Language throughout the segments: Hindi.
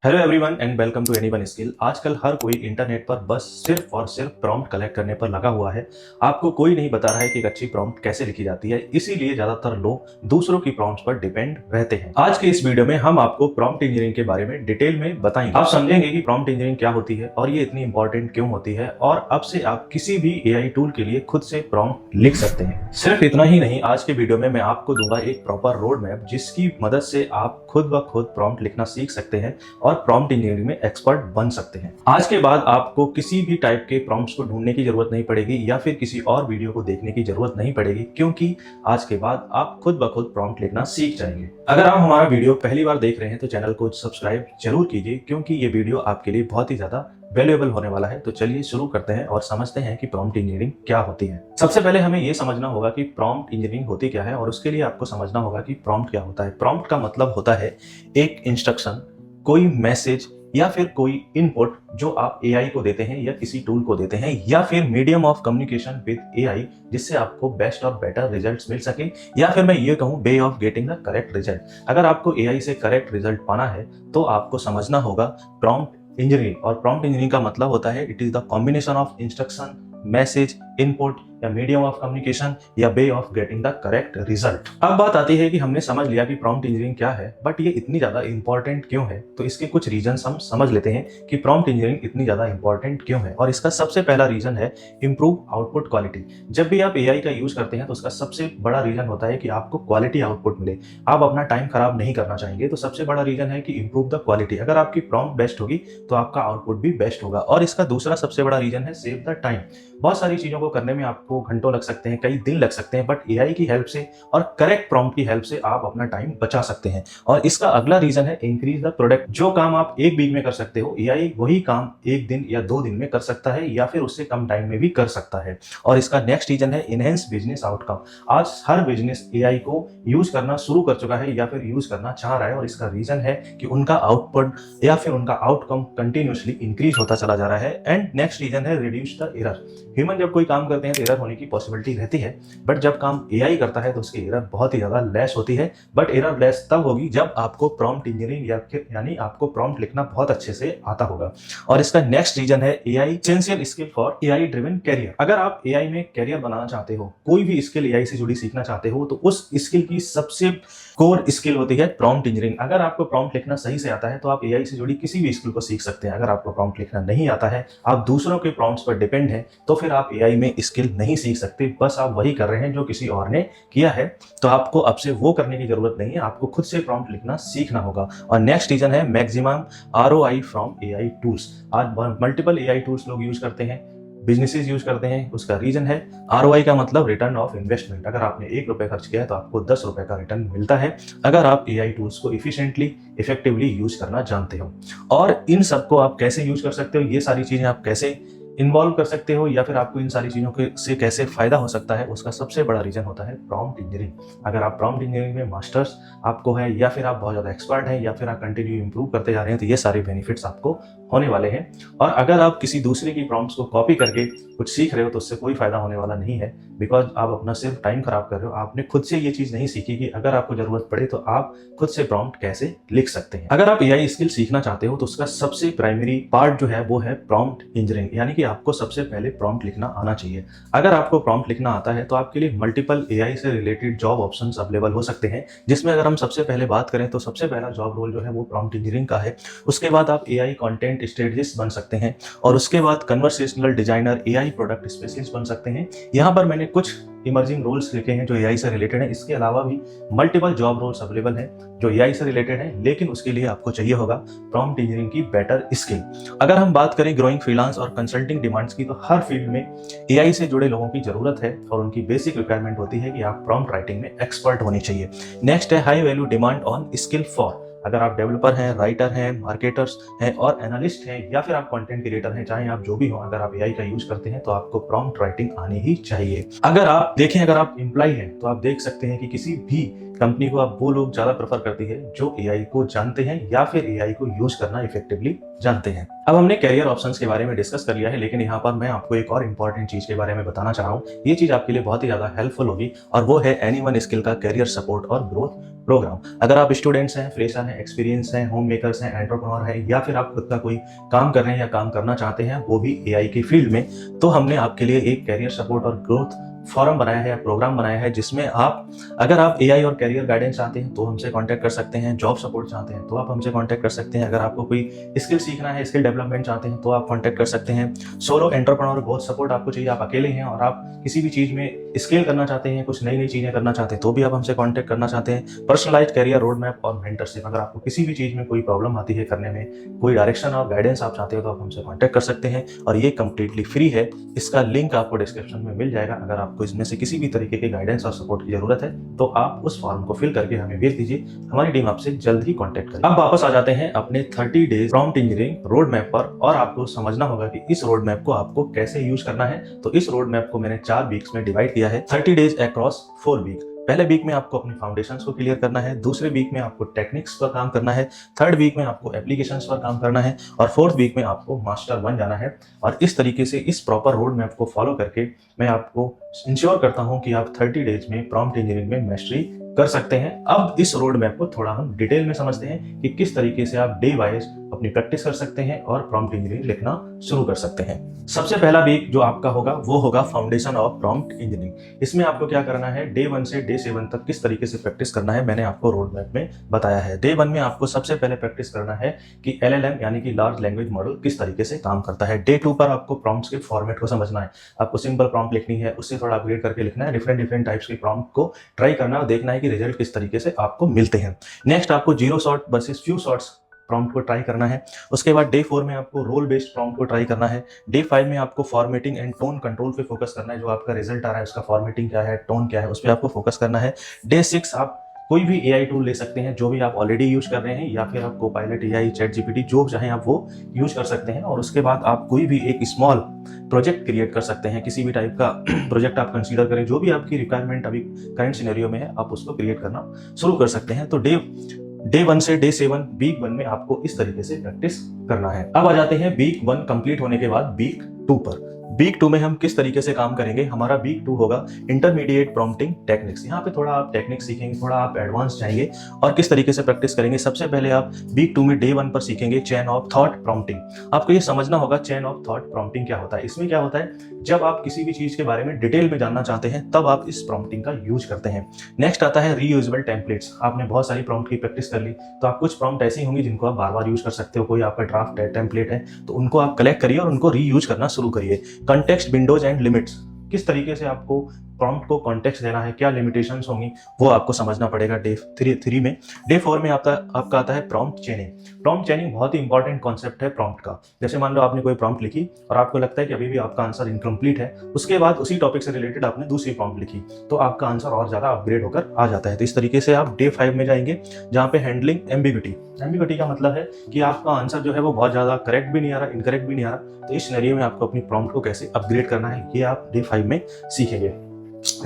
Hello everyone and welcome to Anyone Skill. आजकल हर कोई इंटरनेट पर बस सिर्फ और सिर्फ प्रॉम्प्ट कलेक्ट करने पर लगा हुआ है। आपको कोई नहीं बता रहा है कि एक अच्छी प्रॉम्प्ट कैसे लिखी जाती है, इसीलिए ज्यादातर लोग दूसरों की प्रॉम्प्ट्स पर डिपेंड रहते हैं। आज के इस वीडियो में हम आपको प्रॉम्प्ट इंजीनियरिंग के बारे में डिटेल में बताएंगे। आप समझेंगे कि प्रॉम्प्ट इंजीनियरिंग क्या होती है और ये इतनी इंपॉर्टेंट क्यों होती है, और अब से आप किसी भी एआई टूल के लिए खुद से प्रॉम्प्ट लिख सकते हैं। सिर्फ इतना ही नहीं, आज के वीडियो में मैं आपको दूंगा एक प्रॉपर रोड मैप जिसकी मदद से आप खुद ब खुद प्रॉम्प्ट लिखना सीख सकते हैं और प्रॉम्प्ट इंजीनियरिंग में एक्सपर्ट बन सकते हैं। आज के बाद आपको किसी भी टाइप के प्रॉम्प्ट्स को ढूंढने की जरूरत नहीं पड़ेगी या फिर किसी और वीडियो को देखने की जरूरत नहीं पड़ेगी, क्योंकि आज के बाद आप खुद ब खुद प्रॉम्प्ट लिखना सीख जाएंगे। अगर आप हमारा वीडियो पहली बार देख रहे हैं तो चैनल को सब्सक्राइब जरूर कीजिए, क्योंकि ये वीडियो आपके लिए बहुत ही ज्यादा वैल्यूएबल होने वाला है। तो चलिए शुरू करते हैं और समझते हैं कि प्रॉम्प्ट इंजीनियरिंग क्या होती है। सबसे पहले हमें यह समझना होगा कि प्रॉम्प्ट इंजीनियरिंग होती क्या है, और उसके लिए आपको समझना होगा कि प्रॉम्प्ट क्या होता है। प्रॉम्प्ट का मतलब होता है एक इंस्ट्रक्शन, कोई मैसेज या फिर कोई इनपुट जो आप एआई को देते हैं या किसी टूल को देते हैं, या फिर medium of communication with AI जिससे आपको बेस्ट और बेटर रिजल्ट्स मिल सके, या फिर मैं ये कहूँ way of getting the correct result. अगर आपको एआई से करेक्ट रिजल्ट पाना है तो आपको समझना होगा प्रॉम्प्ट इंजीनियरिंग। और प्रॉम्प्ट इंजीनियरिंग का मतलब होता है it is the combination of instruction, message, input या मीडियम ऑफ कम्युनिकेशन या way of getting the correct result. अब बात आती है कि हमने समझ लिया कि प्रॉम्प्ट इंजीनियरिंग क्या है, बट ये इतनी ज्यादा इंपॉर्टेंट क्यों है। तो इसके कुछ रीजंस हम समझ लेते हैं कि प्रॉम्प्ट इंजीनियरिंग इतनी ज्यादा इंपॉर्टेंट क्यों है। और इसका सबसे पहला रीजन है इंप्रूव आउटपुट क्वालिटी। जब भी आप एआई का यूज करते हैं तो उसका सबसे बड़ा रीजन होता है कि आपको क्वालिटी आउटपुट मिले। आप अपना टाइम खराब नहीं करना चाहेंगे, तो सबसे बड़ा रीजन है कि इंप्रूव द क्वालिटी। अगर आपकी प्रॉम्प्ट बेस्ट होगी तो आपका आउटपुट भी बेस्ट होगा। और इसका दूसरा सबसे बड़ा रीजन है सेव द टाइम। बहुत सारी चीजों को करने में आपको घंटों लग सकते हैं, कई दिन लग सकते हैं, बट एआई की हेल्प से और करेक्ट प्रॉम्प्ट की हेल्प से आप अपना टाइम बचा सकते हैं। और इसका अगला रीजन है इंक्रीज द प्रोडक्ट। जो काम आप एक वीक में कर सकते हो, एआई वही काम एक दिन या 2 दिन में कर सकता है, या फिर उससे कम टाइम में भी कर सकता है। और इसका नेक्स्ट रीजन है इनहेंस बिजनेस आउटकम। आज हर बिजनेस एआई को यूज करना शुरू कर चुका है या फिर यूज करना चाह रहा है, और इसका रीजन है कि उनका आउटपुट या फिर उनका आउटकम कंटिन्यूअसली इंक्रीज होता चला जा रहा है। एंड नेक्स्ट रीजन है रिड्यूस द एरर। ह्यूमन जब कोई काम करते हैं तो एरर होने की पॉसिबिलिटी रहती है, बट जब काम एआई करता है तो उसकी एरर बहुत ही ज्यादा लेस होती है। बट एरर लेस तब होगी जब आपको प्रॉम्प्ट इंजीनियरिंग यानी आपको प्रॉम्प्ट लिखना बहुत अच्छे से आता होगा। और इसका नेक्स्ट रीजन है AI essential skill for AI driven career. अगर आप एआई में कैरियर बनाना चाहते हो, कोई भी स्किल एआई से जुड़ी सीखना चाहते हो, तो उस स्किल की सबसे कोर स्किल होती है प्रॉम्प्ट इंजीनियरिंग। अगर आपको प्रॉम्प्ट लिखना सही से आता है तो आप एआई से जुड़ी किसी भी स्किल को सीख सकते हैं। अगर आपको प्रॉम्प्ट लिखना नहीं आता है, आप दूसरों के प्रॉम्प्ट्स पर डिपेंड है, तो फिर आप एआई में स्किल नहीं सीख सकते। बस आप वही कर रहे हैं जो किसी और ने किया है, तो आपको अब से वो करने की जरूरत नहीं है, आपको खुद से प्रॉम्प्ट लिखना सीखना होगा। और नेक्स्ट रीजन है maximum ROI from AI tools. आज मल्टीपल एआई टूल्स लोग यूज करते हैं, बिजनेसेस यूज करते हैं। उसका रीजन है आरओआई का मतलब रिटर्न ऑफ इन्वेस्टमेंट। अगर आपने 1 रुपए खर्च किया है तो आपको 10 रुपए का रिटर्न मिलता है, अगर आप एआई टूल्स को इफिशिएंटली इफेक्टिवली यूज करना जानते हो। और इन सबको आप कैसे यूज कर सकते हो, ये सारी चीजें आप कैसे इन्वॉल्व कर सकते हो, या फिर आपको इन सारी चीज़ों के से कैसे फायदा हो सकता है, उसका सबसे बड़ा रीजन होता है प्रॉम्प्ट इंजीनियरिंग। अगर आप प्रॉम्प्ट इंजीनियरिंग में मास्टर्स आपको है, या फिर आप बहुत ज़्यादा एक्सपर्ट हैं, या फिर आप कंटिन्यू इंप्रूव करते जा रहे हैं, तो ये सारे बेनिफिट्स आपको होने वाले हैं। और अगर आप किसी दूसरे की प्रॉम्प्ट्स को कॉपी करके कुछ सीख रहे हो तो उससे कोई फायदा होने वाला नहीं है, बिकॉज आप अपना सिर्फ टाइम खराब कर रहे हो। आपने खुद से ये चीज़ नहीं सीखी कि अगर आपको जरूरत पड़े तो आप खुद से प्रॉम्प्ट कैसे लिख सकते हैं। अगर आप एआई स्किल सीखना चाहते हो तो उसका सबसे प्राइमरी पार्ट जो है वो है प्रॉम्प्ट इंजीनियरिंग, यानी कि आपको सबसे पहले प्रॉम्प्ट लिखना आना चाहिए। अगर आपको प्रॉम्प्ट लिखना आता है तो आपके लिए मल्टीपल एआई से रिलेटेड जॉब ऑप्शंस अवेलेबल हो सकते हैं, जिसमें अगर हम सबसे पहले बात करें तो सबसे पहला जॉब रोल जो है वो प्रॉम्प्ट इंजीनियरिंग का है। उसके बाद आप एआई कंटेंट स्ट्रेटजिस्ट बन सकते हैं, और उसके बाद conversational designer, AI product specialist बन सकते हैं। यहाँ पर मैंने कुछ इमर्जिंग रोल्स लिखे हैं जो एआई से रिलेटेड है। इसके अलावा भी मल्टीपल जॉब रोल्स अवेलेबल हैं जो एआई से रिलेटेड है, लेकिन उसके लिए आपको चाहिए होगा प्रॉम्प्ट इंजीनियरिंग की बेटर स्किल। अगर हम बात करें ग्रोइंग फ्रीलांस और कंसल्टिंग डिमांड्स की, तो हर फील्ड में एआई से जुड़े लोगों की जरूरत है, और उनकी बेसिक रिक्वायरमेंट होती है कि आप प्रॉम्प्ट राइटिंग में एक्सपर्ट होनी चाहिए। नेक्स्ट है high value demand on skill for. अगर आप डेवलपर हैं, राइटर हैं, मार्केटर्स हैं और एनालिस्ट हैं, या फिर आप कंटेंट क्रिएटर हैं, चाहे आप जो भी हो, अगर आप एआई का यूज करते हैं तो आपको प्रॉम्प्ट राइटिंग आनी ही चाहिए। अगर आप देखें, अगर आप एम्प्लॉय हैं तो आप देख सकते हैं कि किसी भी कंपनी को आप वो लोग ज्यादा प्रेफर करती है जो एआई को जानते हैं या फिर एआई को यूज करना इफेक्टिवली जानते हैं। अब हमने कैरियर ऑप्शंस के बारे में डिस्कस कर लिया है, लेकिन यहाँ पर मैं आपको एक और इंपॉर्टेंट चीज के बारे में बताना चाह रहा हूँ। ये चीज आपके लिए बहुत ही ज्यादा हेल्पफुल होगी, और वो है एनीवन स्किल का कैरियर सपोर्ट और ग्रोथ प्रोग्राम। अगर आप स्टूडेंट्स हैं, फ्रेशर हैं, एक्सपीरियंस हैं, होम मेकर्स हैं, एंटरप्रेन्योर हैं, या फिर आप खुद का कोई काम कर रहे हैं या काम करना चाहते हैं वो भी एआई की फील्ड में, तो हमने आपके लिए एक कैरियर सपोर्ट और ग्रोथ फॉरम बनाया है या प्रोग्राम बनाया है, जिसमें अगर आप एआई और कैरियर गाइडेंस चाहते हैं तो हमसे कांटेक्ट कर सकते हैं, जॉब सपोर्ट चाहते हैं तो आप हमसे कांटेक्ट कर सकते हैं, अगर आपको कोई स्किल सीखना है, स्किल डेवलपमेंट चाहते हैं तो आप कांटेक्ट कर सकते हैं, सोलो एंटरप्रेन्योर ग्रोथ सपोर्ट आपको चाहिए, आप अकेले हैं और आप किसी भी चीज़ में स्केल करना चाहते हैं, कुछ नई नई चीज़ें करना चाहते हैं तो भी आप हमसे कांटेक्ट करना चाहते हैं, पर्सनलाइज्ड कैरियर रोड मैप और मेंटरशिप। अगर आपको किसी भी चीज़ में कोई प्रॉब्लम आती है करने में, कोई डायरेक्शन और गाइडेंस आप चाहते हो तो आप हमसे कांटेक्ट कर सकते हैं और ये कंप्लीटली फ्री है। इसका लिंक आपको डिस्क्रिप्शन में मिल जाएगा। अगर आपको इसमें से किसी भी तरीके के गाइडेंस और सपोर्ट की जरूरत है तो आप उस फॉर्म को फिल करके हमें भेज दीजिए, हमारी टीम आपसे जल्द ही कांटेक्ट करेगी। अब वापस आ जाते हैं अपने 30 days prompt engineering road map पर, और आपको समझना होगा कि इस रोड मैप को आपको कैसे यूज करना है। तो इस रोड मैप को मैंने 4 वीक्स में डिवाइड किया है, 30 डेज अक्रॉस 4 वीक। पहले वीक में आपको अपनी फाउंडेशंस को क्लियर करना है, दूसरे वीक में आपको टेक्निक्स पर काम करना है, थर्ड वीक में आपको एप्लीकेशंस पर काम करना है और फोर्थ वीक में आपको मास्टर बन जाना है। और इस तरीके से इस प्रॉपर रोड मैप को फॉलो करके मैं आपको इंश्योर करता हूं कि आप 30 डेज में प्रॉम्प्ट इंजीनियरिंग में मास्टरी कर सकते हैं। अब इस रोड मैप को थोड़ा हम डिटेल में समझते हैं कि किस तरीके से आप डे वाइज अपनी प्रैक्टिस कर सकते हैं और प्रॉम्प्ट इंजीनियरिंग लिखना शुरू कर सकते हैं। सबसे पहला वीक जो आपका होगा वो होगा फाउंडेशन ऑफ प्रॉम्प्ट इंजीनियरिंग। इसमें आपको क्या करना है, डे 1 से डे 7 तक किस तरीके से प्रैक्टिस करना है मैंने आपको रोड मैप में बताया है। डे 1 में आपको सबसे पहले प्रैक्टिस करना है कि LLM यानी कि लार्ज लैंग्वेज मॉडल किस तरीके से काम करता है। डे 2 पर आपको प्रॉम्प्ट्स के फॉर्मेट को समझना है, आपको सिंपल प्रॉम्प्ट लिखनी है, उससे थोड़ा अपग्रेड करके लिखना है, डिफरेंट टाइप्स के प्रॉम्प्ट को ट्राई करना और देखना है कि रिजल्ट किस तरीके से आपको मिलते हैं। नेक्स्ट आपको zero shot versus few shots prompt को ट्राई करना है। उसके बाद डे 4 में आपको रोल बेस्ड प्रॉम्प्ट को ट्राई करना है। डे 5 में आपको फॉर्मेटिंग एंड टोन कंट्रोल पे फोकस करना है, जो आपका रिजल्ट आ रहा है उसका फॉर्मेटिंग क्या है, टोन क्या है, उस पर आपको फोकस करना है। डे 6 आप कोई भी एआई टूल ले सकते हैं जो भी आप ऑलरेडी यूज कर रहे हैं, या फिर आप कोपायलट एआई, चैट जीपीटी जो चाहें आप वो यूज कर सकते हैं। और उसके बाद आप कोई भी एक स्मॉल प्रोजेक्ट क्रिएट कर सकते हैं, किसी भी टाइप का प्रोजेक्ट आप कंसीडर करें, जो भी आपकी रिक्वायरमेंट अभी करंट सिनेरियो में है आप उसको क्रिएट करना शुरू कर सकते हैं। तो डे 1 से डे 7 वीक 1 में आपको इस तरीके से प्रैक्टिस करना है। अब आ जाते हैं वीक 1 कंप्लीट होने के बाद वीक 2 पर। वीक 2 में हम किस तरीके से काम करेंगे, हमारा वीक 2 होगा इंटरमीडिएट प्रॉम्प्टिंग टेक्निक्स। यहाँ पे थोड़ा आप टेक्निक्स सीखेंगे, थोड़ा आप एडवांस जाएंगे और किस तरीके से प्रैक्टिस करेंगे। सबसे पहले आप वीक 2 में डे 1 पर सीखेंगे चेन ऑफ थॉट प्रॉम्प्टिंग। आपको ये समझना होगा चेन ऑफ थॉट प्रॉम्प्टिंग क्या होता है। इसमें क्या होता है, जब आप किसी भी चीज के बारे में डिटेल में जानना चाहते हैं तब आप इस प्रॉम्प्टिंग का यूज करते हैं। नेक्स्ट आता है रीयूजेबल टेम्पलेट्स। आपने बहुत सारी प्रॉम्प्ट की प्रैक्टिस कर ली तो आप कुछ प्रॉम्प्ट ऐसी होंगी जिनको आप बार बार यूज कर सकते हो। कोई आपका ड्राफ्ट है, टेम्पलेट है, तो उनको आप कलेक्ट करिए और उनको रीयूज करना शुरू करिए। कंटेक्स्ट, विंडोज एंड लिमिट्स, किस तरीके से आपको प्रॉम्प्ट को कॉन्टेक्स्ट देना है, क्या लिमिटेशंस होंगी वो आपको समझना पड़ेगा डे 3 में। डे 4 में आपका आता है प्रॉम्प्ट चेनिंग। प्रॉम्प्ट चेनिंग बहुत ही इंपॉर्टेंट कॉन्सेप्ट है प्रॉम्प्ट का। जैसे मान लो आपने कोई प्रॉम्प्ट लिखी और आपको लगता है कि अभी भी आपका आंसर इनकम्प्लीट है, उसके बाद उसी टॉपिक से रिलेटेड आपने दूसरी प्रॉम्प्ट लिखी तो आपका आंसर और ज्यादा अपग्रेड होकर आ जाता है। तो इस तरीके से आप डे 5 में जाएंगे जहाँ पे हैंडलिंग एम्बिग्यूटी। एम्बिग्यूटी का मतलब है कि आपका आंसर जो है वो बहुत ज्यादा करेक्ट भी नहीं आ रहा, इनकरेक्ट भी नहीं आ रहा, तो इस सिनेरियो में आपको अपनी प्रॉम्प्ट को कैसे अपग्रेड करना है ये आप डे 5 में सीखेंगे।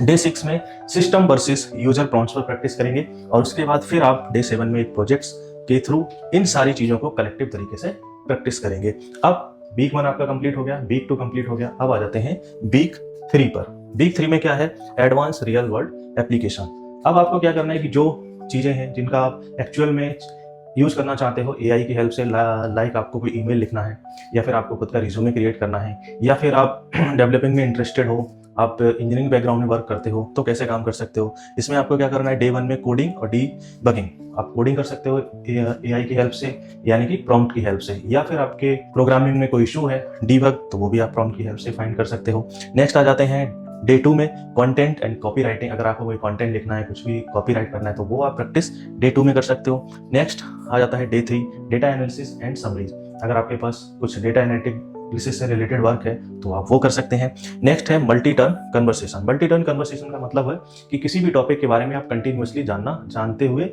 डे 6 में सिस्टम वर्सेस यूजर प्रॉम्प्ट्स पर प्रैक्टिस करेंगे और उसके बाद फिर आप डे 7 में एक प्रोजेक्ट्स के थ्रू इन सारी चीजों को कलेक्टिव तरीके से प्रैक्टिस करेंगे। अब वीक 1 आपका कंप्लीट हो गया, वीक 2 कंप्लीट हो गया। अब आ जाते हैं वीक 3 पर। वीक 3 में क्या है, एडवांस रियल वर्ल्ड एप्लीकेशन। अब आपको क्या करना है कि जो चीजें हैं जिनका आप एक्चुअल में यूज करना चाहते हो एआई की हेल्प से, लाइक आपको कोई ईमेल लिखना है या फिर आपको खुद का रिज्यूमे क्रिएट करना है या फिर आप डेवलपिंग में इंटरेस्टेड हो, आप इंजीनियरिंग बैकग्राउंड में वर्क करते हो तो कैसे काम कर सकते हो। इसमें आपको क्या करना है, डे 1 में कोडिंग और डीबगिंग। आप कोडिंग कर सकते हो एआई की हेल्प से यानी कि प्रॉम्प्ट की हेल्प से, या फिर आपके प्रोग्रामिंग में कोई इशू है डीबग तो वो भी आप प्रॉम्प्ट की हेल्प से फाइंड कर सकते हो। नेक्स्ट आ जाते हैं डे 2 में कंटेंट एंड कॉपी राइटिंग। अगर आपको कोई कंटेंट लिखना है, कुछ भी कॉपी राइट करना है तो वो आप प्रैक्टिस डे 2 में कर सकते हो। नेक्स्ट आ जाता है day 3 data analysis and summaries. अगर आपके पास कुछ डेटा एनालिटिक्स से रिलेटेड वर्क है तो आप वो कर सकते हैं। नेक्स्ट है multi turn conversation. Multi turn conversation का मतलब है कि किसी भी टॉपिक के बारे में आप कंटिन्यूअसली जानते हुए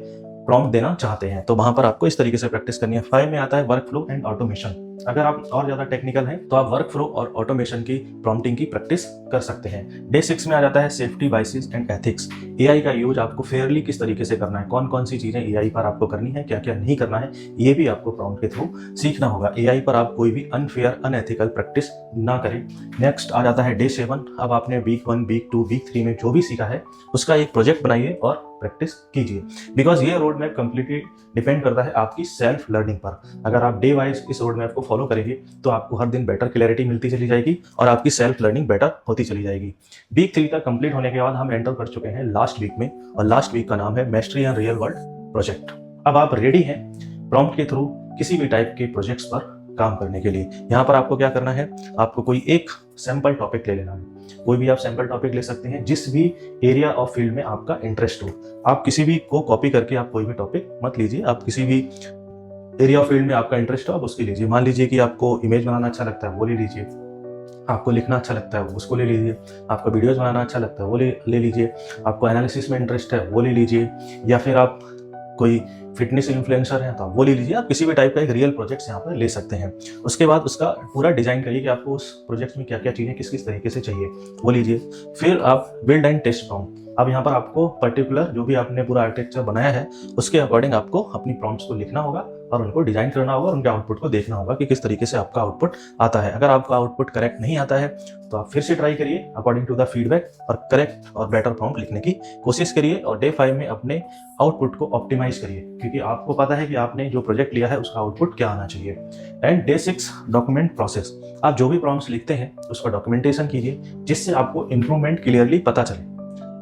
प्रॉम्प्ट देना चाहते हैं तो वहां पर आपको इस तरीके से प्रैक्टिस करनी है। 5 में आता है वर्क फ्लो एंड ऑटोमेशन। अगर आप और ज़्यादा टेक्निकल हैं तो आप वर्क फ्लो और ऑटोमेशन की प्रॉम्प्टिंग की प्रैक्टिस कर सकते हैं। डे 6 में आ जाता है safety, biases and ethics. AI का यूज आपको फेयरली किस तरीके से करना है, कौन कौन सी चीज़ें एआई पर आपको करनी है, क्या क्या नहीं करना है, ये भी आपको प्रॉम्प्ट के थ्रू सीखना होगा। एआई पर आप कोई भी अनफेयर, अनएथिकल प्रैक्टिस ना करें। नेक्स्ट आ जाता है डे 7। अब आपने वीक 1, वीक 2, वीक 3 में जो भी सीखा है उसका एक प्रोजेक्ट बनाइए और प्रैक्टिस कीजिए, बिकॉज ये रोड मैप कंप्लीटली डिपेंड करता है आपकी सेल्फ लर्निंग पर। अगर आप डे वाइज इस रोड मैप को फॉलो करेंगे तो आपको हर दिन बेटर क्लैरिटी मिलती चली जाएगी और आपकी सेल्फ लर्निंग बेटर होती चली जाएगी। वीक 3 तक कंप्लीट होने के बाद हम एंटर कर चुके हैं लास्ट वीक में, और लास्ट वीक का नाम है मैस्टरी एंड रियल वर्ल्ड प्रोजेक्ट। अब आप रेडी हैं प्रॉम्प्ट के थ्रू किसी भी टाइप के प्रोजेक्ट्स पर काम करने के लिए। यहाँ पर आपको क्या करना है, आपको कोई एक सैंपल टॉपिक ले लेना है। कोई भी आप सैंपल टॉपिक ले सकते हैं जिस भी एरिया ऑफ फील्ड में आपका इंटरेस्ट हो। आप किसी भी को कॉपी करके आप कोई भी टॉपिक मत लीजिए, आप किसी भी एरिया ऑफ फील्ड में आपका इंटरेस्ट हो आप उसकी लीजिए। मान लीजिए कि आपको इमेज बनाना अच्छा लगता है, वो ले लीजिए। आपको लिखना अच्छा लगता है उसको ले लीजिए। आपको वीडियोज बनाना अच्छा लगता है वो ले लीजिए। आपको एनालिसिस में इंटरेस्ट है वो ले लीजिए, या फिर आप कोई फिटनेस इन्फ्लुएंसर है तो आप वो ले लीजिए। आप किसी भी टाइप का एक रियल प्रोजेक्ट यहाँ पर ले सकते हैं। उसके बाद उसका पूरा डिजाइन करिए कि आपको उस प्रोजेक्ट में क्या क्या चीज़ें किस किस तरीके से चाहिए, वो लीजिए। फिर आप बिल्ड एंड टेस्ट प्रॉम्प्ट। अब यहाँ पर आपको पर्टिकुलर जो भी आपने पूरा आर्किटेक्चर बनाया है उसके अकॉर्डिंग आपको अपनी प्रॉम्प्ट्स को लिखना होगा और उनको डिजाइन करना होगा और उनके आउटपुट को देखना होगा कि किस तरीके से आपका आउटपुट आता है। अगर आपका आउटपुट करेक्ट नहीं आता है तो आप फिर से ट्राई करिए अकॉर्डिंग टू द फीडबैक और करेक्ट और बेटर प्रॉम्प्ट लिखने की कोशिश करिए, और डे 5 में अपने आउटपुट को ऑप्टिमाइज करिए, क्योंकि आपको पता है कि आपने जो प्रोजेक्ट लिया है उसका आउटपुट क्या आना चाहिए। And day 6 document process. आप जो भी प्रॉम्प्ट्स लिखते हैं उसका डॉक्यूमेंटेशन कीजिए जिससे आपको इंप्रूवमेंट क्लियरली पता चले।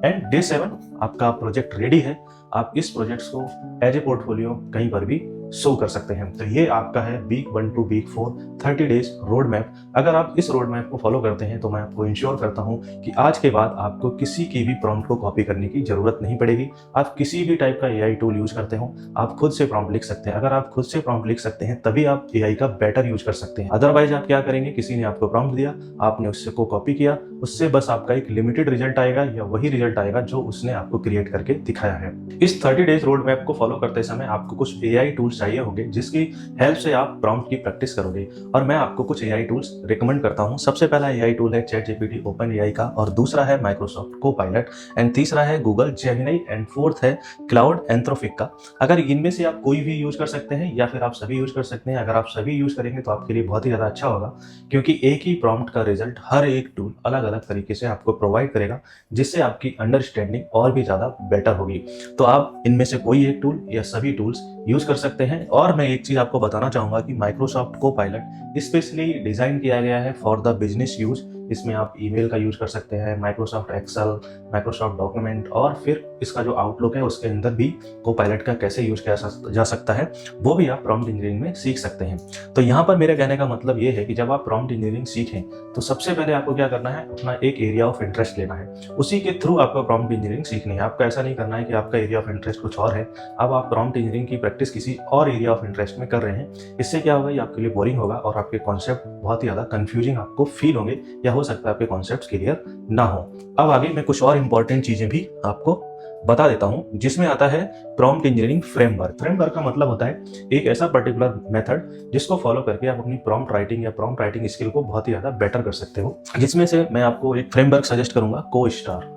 एंड डे 7 आपका प्रोजेक्ट रेडी है। आप इस प्रोजेक्ट्स को एज ए पोर्टफोलियो कहीं पर भी शो कर सकते हैं। तो ये आपका है week 1 to week 4 30 days road map. अगर आप इस रोड मैप को फॉलो करते हैं तो मैं आपको इंश्योर करता हूं कि आज के बाद आपको किसी की भी प्रॉम्प्ट को कॉपी करने की जरूरत नहीं पड़ेगी। आप किसी भी टाइप का एआई टूल यूज करते हो आप खुद से प्रॉम्प्ट लिख सकते हैं। अगर आप खुद से प्रॉम्प्ट लिख सकते हैं तभी आप एआई का बेटर यूज कर सकते हैं। अदरवाइज आप क्या करेंगे, किसी ने आपको प्रॉम्प्ट दिया, आपने उससे को कॉपी किया, उससे बस आपका एक लिमिटेड रिजल्ट आएगा या वही रिजल्ट आएगा जो उसने आपको क्रिएट करके दिखाया है। इस 30 डेज रोड मैप को फॉलो करते समय आपको कुछ एआई टूल्स चाहिए होंगे जिसकी हेल्प से आप प्रॉम्प्ट की प्रैक्टिस करोगे, और मैं आपको कुछ एआई टूल्स रिकमेंड करता हूं। सबसे पहला एआई टूल है चैट जीपीटी ओपन एआई का, और दूसरा है माइक्रोसॉफ्ट कोपायलट, एंड तीसरा है गूगल जेमिनी, एंड फोर्थ है क्लाउड एंथ्रोपिक का। अगर इनमें से आप कोई भी यूज कर सकते हैं या फिर आप सभी यूज कर सकते हैं। अगर आप सभी यूज करेंगे तो आपके लिए बहुत ही ज्यादा अच्छा होगा, क्योंकि एक ही प्रॉम्प्ट का रिजल्ट हर एक टूल अलग अलग तरीके से आपको प्रोवाइड करेगा, जिससे आपकी अंडरस्टैंडिंग और भी ज्यादा बेटर होगी। तो आप इनमें से कोई एक टूल या सभी टूल्स यूज कर सकते हैं। और मैं एक चीज आपको बताना चाहूंगा कि माइक्रोसॉफ्ट कोपायलट स्पेशली डिजाइन किया गया है फॉर द बिजनेस यूज। इसमें आप ईमेल का यूज कर सकते हैं, माइक्रोसॉफ्ट एक्सेल, माइक्रोसॉफ्ट डॉक्यूमेंट, और फिर इसका जो आउटलुक है उसके अंदर भी कोपायलट का कैसे यूज किया जा सकता है वो भी आप प्रॉम्प्ट इंजीनियरिंग में सीख सकते हैं। तो यहाँ पर मेरे कहने का मतलब ये है कि जब आप प्रॉम्प्ट इंजीनियरिंग सीखें तो सबसे पहले आपको क्या करना है, अपना एक एरिया ऑफ इंटरेस्ट लेना है, उसी के थ्रू आपको प्रॉम्प्ट इंजीनियरिंग सीखनी है। आपको ऐसा नहीं करना है कि आपका एरिया ऑफ इंटरेस्ट कुछ और है, अब आप प्रॉम्प्ट इंजीनियरिंग की प्रैक्टिस किसी और एरिया ऑफ इंटरेस्ट में कर रहे हैं। इससे क्या होगा, ये आपके लिए बोरिंग होगा और आपके कॉन्सेप्ट बहुत ही ज्यादा कंफ्यूजिंग आपको फील होंगे, या हो सकता है आपके कॉन्सेप्ट क्लियर ना हो। अब आगे मैं कुछ और इंपॉर्टेंट चीजें भी आपको बता देता हूं, जिसमें आता है प्रॉम्प्ट इंजीनियरिंग फ्रेमवर्क। फ्रेमवर्क का मतलब होता है एक ऐसा पर्टिकुलर मेथड जिसको फॉलो करके आप अपनी प्रॉम्प्ट राइटिंग या प्रॉम्प्ट राइटिंग स्किल को बहुत ही ज्यादा बेटर कर सकते हो। जिसमें से मैं आपको एक फ्रेमवर्क सजेस्ट करूंगा, को-स्टार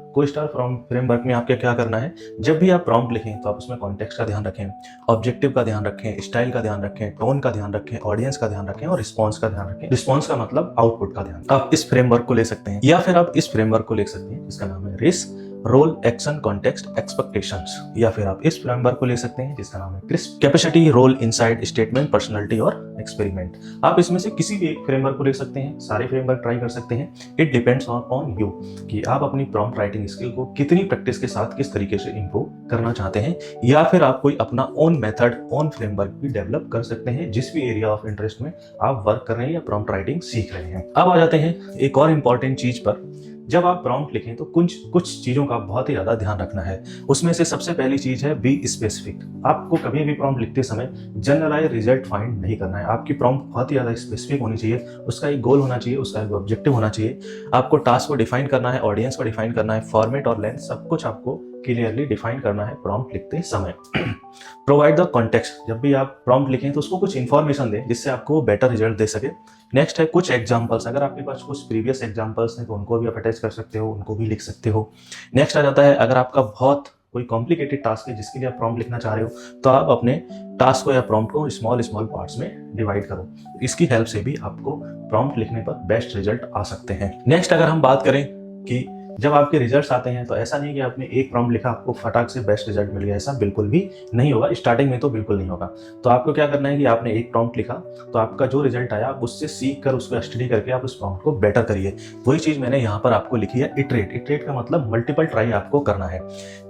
फ्रेमवर्क में आपके क्या करना है, जब भी आप प्रॉम्प्ट लिखें तो आप उसमें कॉन्टेक्स्ट का ध्यान रखें, ऑब्जेक्टिव का ध्यान रखें, स्टाइल का ध्यान रखें, टोन का ध्यान रखें, ऑडियंस का ध्यान रखें और रिस्पॉन्स का ध्यान रखें। रिस्पॉन्स का मतलब आउटपुट का ध्यान। आप इस फ्रेमवर्क को ले सकते हैं, या फिर आप इस फ्रेमवर्क को ले सकते हैं जिसका नाम है रिस, रोल, एक्शन, कॉन्टेक्स्ट, एक्सपेक्टेशंस, या फिर आप इस फ्रेमवर्क को ले सकते हैं जिसका नाम है CRISP, capacity, role, insight, statement, personality और एक्सपेरिमेंट। आप इसमें से किसी भी एक फ्रेमवर्क को ले सकते हैं, सारे फ्रेमवर्क ट्राई कर सकते हैं। इट डिपेंड्स ऑन यू कि आप अपनी प्रॉम्प्ट राइटिंग स्किल को कितनी प्रैक्टिस के साथ किस तरीके से इंप्रूव करना चाहते हैं, या फिर आप कोई अपना ओन मेथड, ओन फ्रेमवर्क भी डेवलप कर सकते हैं जिस भी एरिया ऑफ इंटरेस्ट में आप वर्क कर रहे हैं या प्रॉम्प्ट राइटिंग सीख रहे हैं। अब आ जाते हैं एक और इंपॉर्टेंट चीज पर। जब आप प्रॉम्प्ट लिखें तो कुछ चीजों का बहुत ही ज्यादा ध्यान रखना है। उसमें से सबसे पहली चीज है बी स्पेसिफिक। आपको कभी भी प्रॉम्प्ट लिखते समय जनरलाइज रिजल्ट फाइंड नहीं करना है। आपकी प्रॉम्प्ट बहुत ही ज्यादा स्पेसिफिक होनी चाहिए, उसका एक गोल होना चाहिए, उसका एक ऑब्जेक्टिव होना चाहिए। आपको टास्क को डिफाइन करना है, ऑडियंस को डिफाइन करना है, फॉर्मेट और लेंथ सब कुछ आपको क्लियरली डिफाइन करना है प्रॉम्प्ट लिखते समय। प्रोवाइड द कॉन्टेक्स्ट, जब भी आप प्रॉम्प्ट लिखें तो उसको कुछ इन्फॉर्मेशन दें जिससे आपको बेटर रिजल्ट दे सके। नेक्स्ट है कुछ एग्जांपल्स, अगर आपके पास कुछ प्रीवियस एग्जांपल्स हैं तो उनको भी आप अटैच कर सकते हो, उनको भी लिख सकते हो। नेक्स्ट आ जाता है अगर आपका बहुत कोई कॉम्प्लिकेटेड टास्क है जिसके लिए आप प्रॉम्प्ट लिखना चाह रहे हो तो आप अपने टास्क को या प्रॉम्प्ट को स्मॉल स्मॉल पार्ट्स में डिवाइड करो। इसकी हेल्प से भी आपको प्रॉम्प्ट लिखने पर बेस्ट रिजल्ट आ सकते हैं। नेक्स्ट अगर हम बात करें कि जब आपके रिजल्ट्स आते हैं तो ऐसा नहीं कि आपने एक प्रॉम्प्ट लिखा आपको फटाक से बेस्ट रिजल्ट मिल गया, ऐसा बिल्कुल भी नहीं होगा। स्टार्टिंग में तो बिल्कुल नहीं होगा। तो आपको क्या करना है कि आपने एक प्रॉम्प्ट लिखा तो आपका जो रिजल्ट आया आप उससे सीख कर उसको स्टडी करके आप उस प्रॉम्प्ट को बेटर करिए। वही चीज मैंने यहाँ पर आपको लिखी है, इटरेट। इटरेट का मतलब मल्टीपल ट्राई आपको करना है।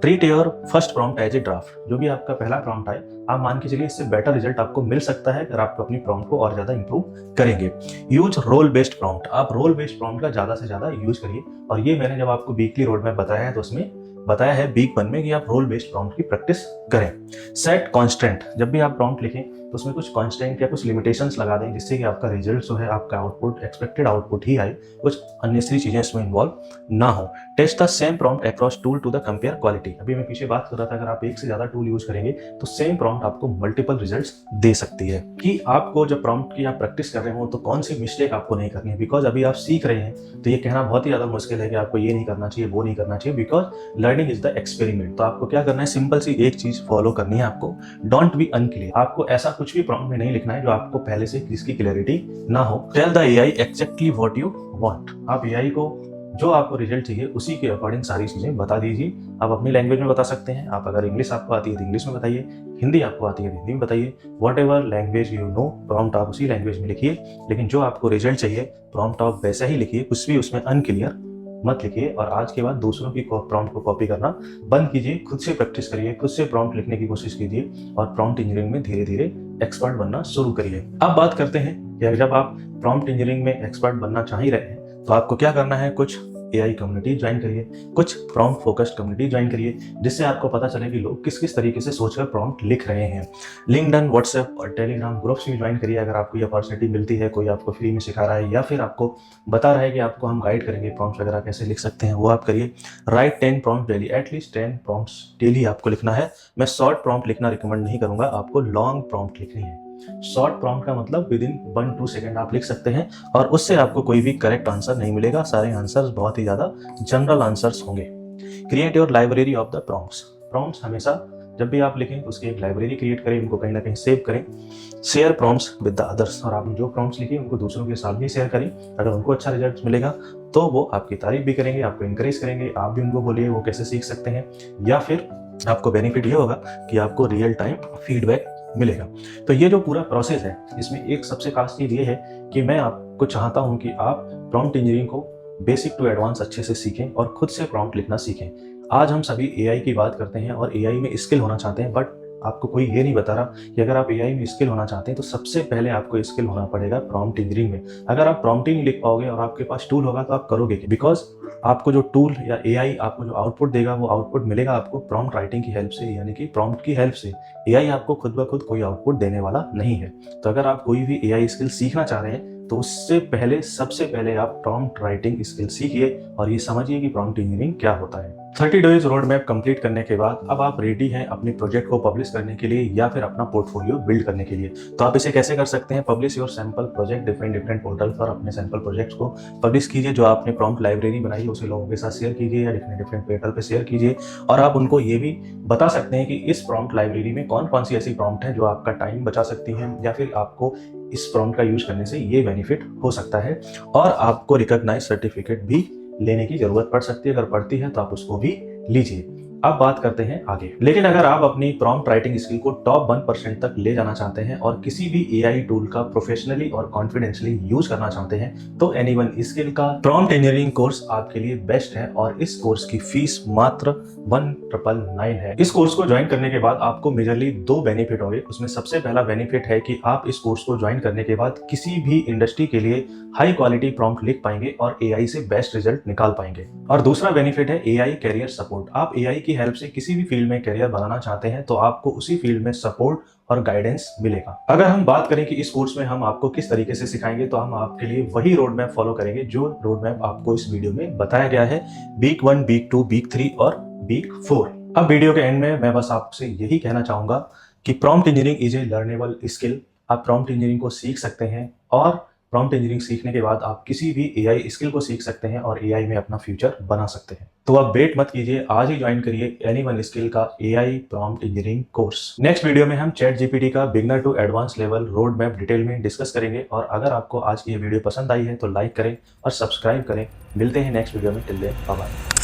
Treat your first prompt as a draft, जो भी आपका पहला प्रॉम्प्ट आए आप मान के चलिए इससे बेटर रिजल्ट आपको मिल सकता है अगर आप अपनी प्रॉम्प्ट को और ज्यादा इंप्रूव करेंगे। यूज रोल बेस्ड प्रॉम्प्ट, आप रोल बेस्ड प्रॉम्प्ट का ज्यादा से ज्यादा यूज करिए। और ये मैंने जब आपको वीकली रोड मैप बताया है तो उसमें बताया है वीक 1 में कि आप रोल बेस्ड प्रॉम्प्ट की प्रैक्टिस करें। सेट कॉन्स्टेंट, जब भी आप प्रॉम्प्ट लिखें तो उसमें कुछ कॉन्स्टेंट या कुछ लिमिटेशंस लगा दें जिससे कि आपका रिजल्ट जो है आपका आउटपुट एक्सपेक्टेड आउटपुट ही आए, कुछ अननेसेसरी चीजें इसमें इन्वॉल्व ना हो। Test the same prompt across tool to the compare quality, अभी मैं पीछे बात कर रहा था अगर आप एक से ज्यादा टूल यूज करेंगे तो सेम प्रॉम्प्ट आपको मल्टीपल रिजल्ट्स दे सकती है। कि आपको जब प्रॉम्प्ट की आप प्रैक्टिस कर रहे हो तो कौन सी मिस्टेक आपको नहीं करनी है, बिकॉज अभी आप सीख रहे हैं तो ये कहना बहुत ही ज्यादा मुश्किल है कि आपको ये नहीं करना चाहिए वो नहीं करना चाहिए, because learning is the experiment. तो आपको क्या करना है, सिंपल सी एक चीज फॉलो करनी है आपको, डोंट बी अनक्लियर। आपको ऐसा कुछ भी प्रॉम्प्ट में नहीं लिखना है जो आपको पहले से जिसकी क्लैरिटी ना हो। Tell the AI exactly what you want, आप एआई को जो आपको रिजल्ट चाहिए उसी के अकॉर्डिंग सारी चीजें बता दीजिए। आप अपनी लैंग्वेज में बता सकते हैं, आप अगर इंग्लिश आपको आती है तो इंग्लिश में बताइए, हिंदी आपको आती है तो हिंदी में बताइए। What ever language you know prompt आप उसी लैंग्वेज में लिखिए, लेकिन जो आपको रिजल्ट चाहिए प्रॉम्प्ट आप वैसा ही लिखिए, कुछ भी उसमें अनक्लियर मत लिखिए। और आज के बाद दूसरों की प्रॉम्प्ट को कॉपी करना बंद कीजिए, खुद से प्रैक्टिस करिए, खुद से प्रॉम्प्ट लिखने की कोशिश कीजिए और प्रॉम्प्ट इंजीनियरिंग में धीरे धीरे एक्सपर्ट बनना शुरू करिए। अब बात करते हैं कि जब आप प्रॉम्प्ट इंजीनियरिंग में एक्सपर्ट बनना चाह ही रहे हैं तो आपको क्या करना है, कुछ एआई कम्युनिटी ज्वाइन करिए, कुछ प्रॉम्प्ट फोकस्ड कम्युनिटी ज्वाइन करिए जिससे आपको पता चले कि लोग किस किस तरीके से सोचकर प्रॉम्प्ट लिख रहे हैं। लिंक्डइन, व्हाट्सएप और टेलीग्राम ग्रुप्स भी ज्वाइन करिए अगर आपको ये अपॉर्चुनिटी मिलती है, कोई आपको फ्री में सिखा रहा है या फिर आपको बता रहा है कि आपको हम गाइड करेंगे प्रॉम्प्ट वगैरह कैसे लिख सकते हैं, वो आप करिए। Right 10 prompt daily, at least 10 prompts daily आपको लिखना है। मैं शॉर्ट प्रॉम्प्ट लिखना रिकमेंड नहीं करूंगा, आपको लॉन्ग प्रॉम्प्ट लिखनी है। शॉर्ट प्रॉम्प्ट का मतलब विद इन 1-2 सेकंड आप लिख सकते हैं और उससे आपको कोई भी करेक्ट आंसर नहीं मिलेगा, सारे आंसर्स बहुत ही ज्यादा जनरल आंसर्स होंगे। Create your library of the prompts, prompts हमेशा जब भी आप लिखें उसकी एक लाइब्रेरी क्रिएट करें, उनको कहीं ना कहीं सेव करें। Share prompts with the others, और आपने जो प्रॉम्प्ट्स लिखे उनको दूसरों के साथ भी शेयर करें। अगर उनको अच्छा रिजल्ट मिलेगा तो वो आपकी तारीफ भी करेंगे, आपको इंकरेज करेंगे, आप भी उनको बोलिए वो कैसे सीख सकते हैं, या फिर आपको बेनिफिट ये होगा कि आपको रियल टाइम फीडबैक मिलेगा। तो ये जो पूरा प्रोसेस है इसमें एक सबसे खास चीज ये है कि मैं आपको चाहता हूं कि आप प्रॉम्प्ट इंजीनियरिंग को बेसिक टू एडवांस अच्छे से सीखें और खुद से प्रॉम्प्ट लिखना सीखें। आज हम सभी एआई की बात करते हैं और एआई में स्किल होना चाहते हैं, बट आपको कोई ये नहीं बता रहा कि अगर आप एआई में स्किल होना चाहते हैं तो सबसे पहले आपको स्किल होना पड़ेगा प्रॉम्प्ट इंजीनियरिंग में। अगर आप प्रॉम्प्ट ही नहीं लिख पाओगे और आपके पास टूल होगा तो आप करोगे क्या, बिकॉज आपको जो टूल या एआई आपको जो आउटपुट देगा वो आउटपुट मिलेगा आपको प्रॉम्प्ट राइटिंग की हेल्प से, यानी कि प्रॉम्प्ट की हेल्प से। एआई आपको खुद ब खुद कोई आउटपुट देने वाला नहीं है। तो अगर आप कोई भी एआई स्किल सीखना चाह रहे हैं तो उससे पहले सबसे पहले आप प्रॉम्प्ट राइटिंग स्किल सीखिए और ये समझिए कि प्रॉम्प्ट इंजीनियरिंग क्या होता है। 30 डेज रोड मैप कंप्लीट करने के बाद अब आप रेडी हैं अपने प्रोजेक्ट को पब्लिश करने के लिए या फिर अपना पोर्टफोलियो बिल्ड करने के लिए। तो आप इसे कैसे कर सकते हैं, publish your sample project different portal पर अपने सैंपल प्रोजेक्ट्स को पब्लिश कीजिए। जो आपने प्रॉम्प्ट लाइब्रेरी बनाई है उसे लोगों के साथ शेयर कीजिए या डिफरेंट पोर्टल पर शेयर कीजिए। और आप उनको ये भी बता सकते हैं कि इस प्रॉम्प्ट लाइब्रेरी में कौन कौन सी ऐसी प्रॉम्प्ट है जो आपका टाइम बचा सकती हैं या फिर आपको इस प्रॉम्प्ट का यूज करने से ये बेनिफिट हो सकता है। और आपको रिकॉग्नाइज सर्टिफिकेट भी लेने की जरूरत पड़ सकती है, अगर पड़ती है तो आप उसको भी लीजिए। अब बात करते हैं आगे। लेकिन अगर आप अपनी प्रॉम्प्ट राइटिंग स्किल को टॉप 1% तक ले जाना चाहते हैं और किसी भी एआई टूल का प्रोफेशनली और कॉन्फिडेंशियली यूज करना चाहते हैं तो एनीवन स्किल का प्रॉम्प्ट इंजीनियरिंग कोर्स आपके लिए बेस्ट है। और इस कोर्स की फीस मात्र 1999 है। इस कोर्स को ज्वाइन करने के बाद आपको मेजरली 2 बेनिफिट होंगे। उसमें सबसे पहला बेनिफिट है कि आप इस कोर्स को ज्वाइन करने के बाद किसी भी इंडस्ट्री के लिए हाई क्वालिटी प्रॉम्प्ट लिख पाएंगे और एआई से बेस्ट रिजल्ट निकाल पाएंगे। और दूसरा बेनिफिट है एआई कैरियर सपोर्ट। आप एआई की हेल्प से किसी भी फील्ड में करियर बनाना चाहते हैं तो आपको उसी फील्ड में सपोर्ट और गाइडेंस मिलेगा। अगर हम बात करें कि इस कोर्स में हम आपको किस तरीके से सिखाएंगे तो हम आपके लिए वही रोड मैप फॉलो करेंगे जो रोड मैप आपको इस वीडियो में बताया गया है, वीक 1, वीक 2, वीक 3 और वीक 4। अब वीडियो के एंड में मैं बस आपसे यही कहना चाहूँगा कि prompt engineering is a learnable skill. आप प्रॉम्प्ट इंजीनियरिंग को सीख सकते हैं और प्रॉम्प्ट इंजीनियरिंग सीखने के बाद आप किसी भी एआई स्किल को सीख सकते हैं और एआई में अपना फ्यूचर बना सकते हैं। तो आप वेट मत कीजिए, आज ही ज्वाइन करिए एनी1 स्किल का AI prompt engineering course. Next video में हम चैट जीपीटी का beginner to advance level road map detail में डिस्कस करेंगे। और अगर आपको आज की ये वीडियो पसंद आई है तो लाइक करें और सब्सक्राइब करें। मिलते हैं नेक्स्ट वीडियो में, टिल देन बाय बाय।